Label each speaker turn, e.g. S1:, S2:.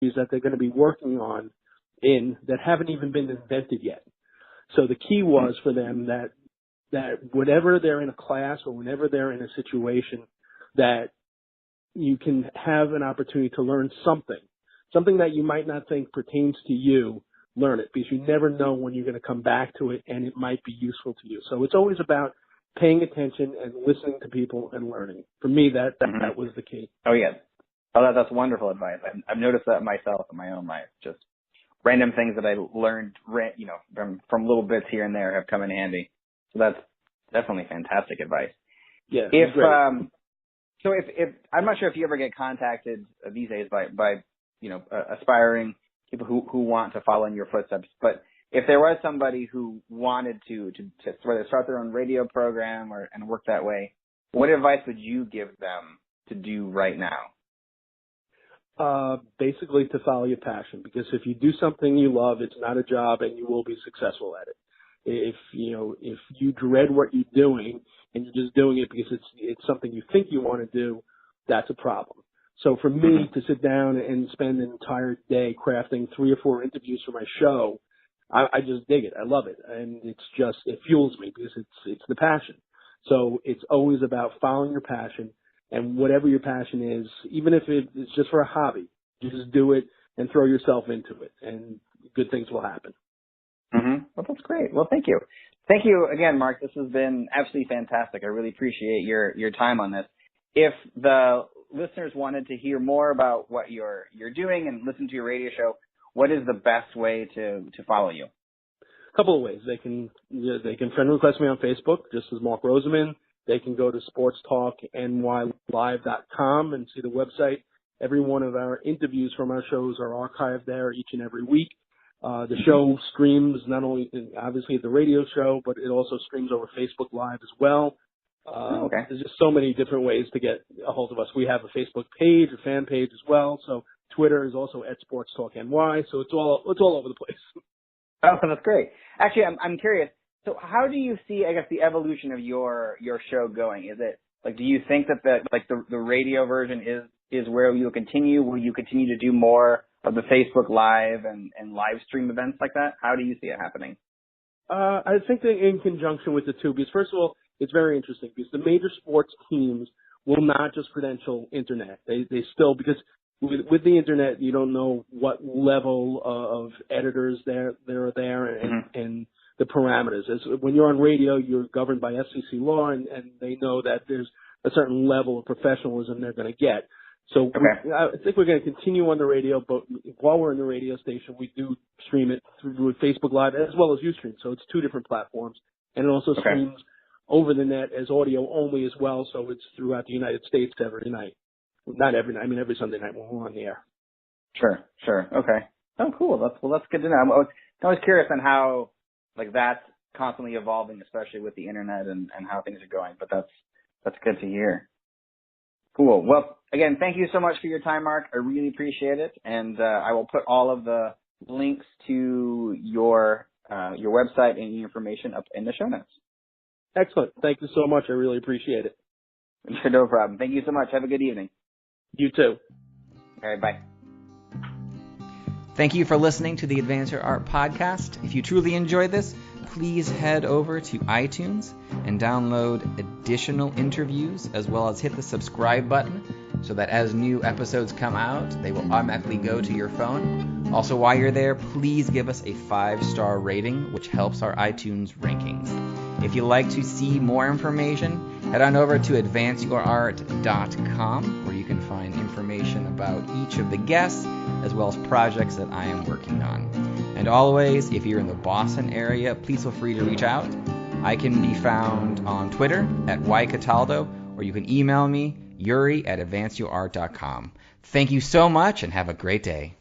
S1: that they're going to be working on that haven't even been invented yet. So the key was for them that whenever they're in a class or whenever they're in a situation, that you can have an opportunity to learn something that you might not think pertains to you. Learn it, because you never know when you're going to come back to it and it might be useful to you. So it's always about paying attention and listening to people and learning. For me, that was the key.
S2: Oh, yeah. Oh, that's wonderful advice. I've noticed that myself in my own life. Just random things that I learned, from little bits here and there have come in handy. So that's definitely fantastic advice.
S1: Yeah.
S2: If I'm not sure if you ever get contacted these days by aspiring people who want to follow in your footsteps, but if there was somebody who wanted to whether start their own radio program and work that way, what advice would you give them to do right now?
S1: Basically to follow your passion, because if you do something you love, it's not a job and you will be successful at it. If you dread what you're doing and you're just doing it because it's something you think you want to do, that's a problem. So for me to sit down and spend an entire day crafting 3 or 4 interviews for my show, I just dig it. I love it. And it fuels me because it's the passion. So it's always about following your passion, and whatever your passion is, even if it's just for a hobby, just do it and throw yourself into it, and good things will happen.
S2: Well, that's great. Well, thank you. Thank you again, Mark. This has been absolutely fantastic. I really appreciate your time on this. If the listeners wanted to hear more about what you're doing and listen to your radio show, what is the best way to follow you?
S1: A couple of ways. They can friend request me on Facebook, just as Mark Rosenman. They can go to sportstalknywyork.com and see the website. Every one of our interviews from our shows are archived there each and every week. The show streams not only, obviously, the radio show, but it also streams over Facebook Live as well. There's just so many different ways to get a hold of us. We have a Facebook page, a fan page as well. So Twitter is also at sportstalkny. So it's all over the place.
S2: Oh, that's great. Actually, I'm curious. So how do you see, I guess, the evolution of your show going? Is it do you think that the radio version is where you'll continue? Will you continue to do more of the Facebook Live and live stream events like that? How do you see it happening?
S1: I think that in conjunction with the two, because first of all, it's very interesting because the major sports teams will not just credential internet. They still, because with the internet, you don't know what level of editors there are there and the parameters. When you're on radio, you're governed by FCC law, and they know that there's a certain level of professionalism they're going to get. So I think we're going to continue on the radio, but while we're in the radio station, we do stream it through Facebook Live as well as Ustream. So it's 2 different platforms, and it also streams over the net as audio only as well. So it's throughout the United States every night. Not every night. I mean, every Sunday night when we're on the air.
S2: Sure. Okay. Oh, cool. That's good to know. I was curious on how that's constantly evolving, especially with the internet and how things are going. But that's good to hear. Cool. Well, again, thank you so much for your time, Mark. I really appreciate it, and I will put all of the links to your website and information up in the show notes.
S1: Excellent. Thank you so much. I really appreciate it.
S2: No problem. Thank you so much. Have a good evening.
S1: You too.
S2: All right. Bye.
S3: Thank you for listening to the Advance Your Art podcast. If you truly enjoyed this, please head over to iTunes and download additional interviews, as well as hit the subscribe button so that as new episodes come out, they will automatically go to your phone. Also, while you're there, please give us a 5-star rating, which helps our iTunes rankings. If you'd like to see more information, head on over to advanceyourart.com, where you can find information about each of the guests, as well as projects that I am working on. And always, if you're in the Boston area, please feel free to reach out. I can be found on Twitter at ycataldo, or you can email me, Yuri at advanceyourart.com. Thank you so much, and have a great day.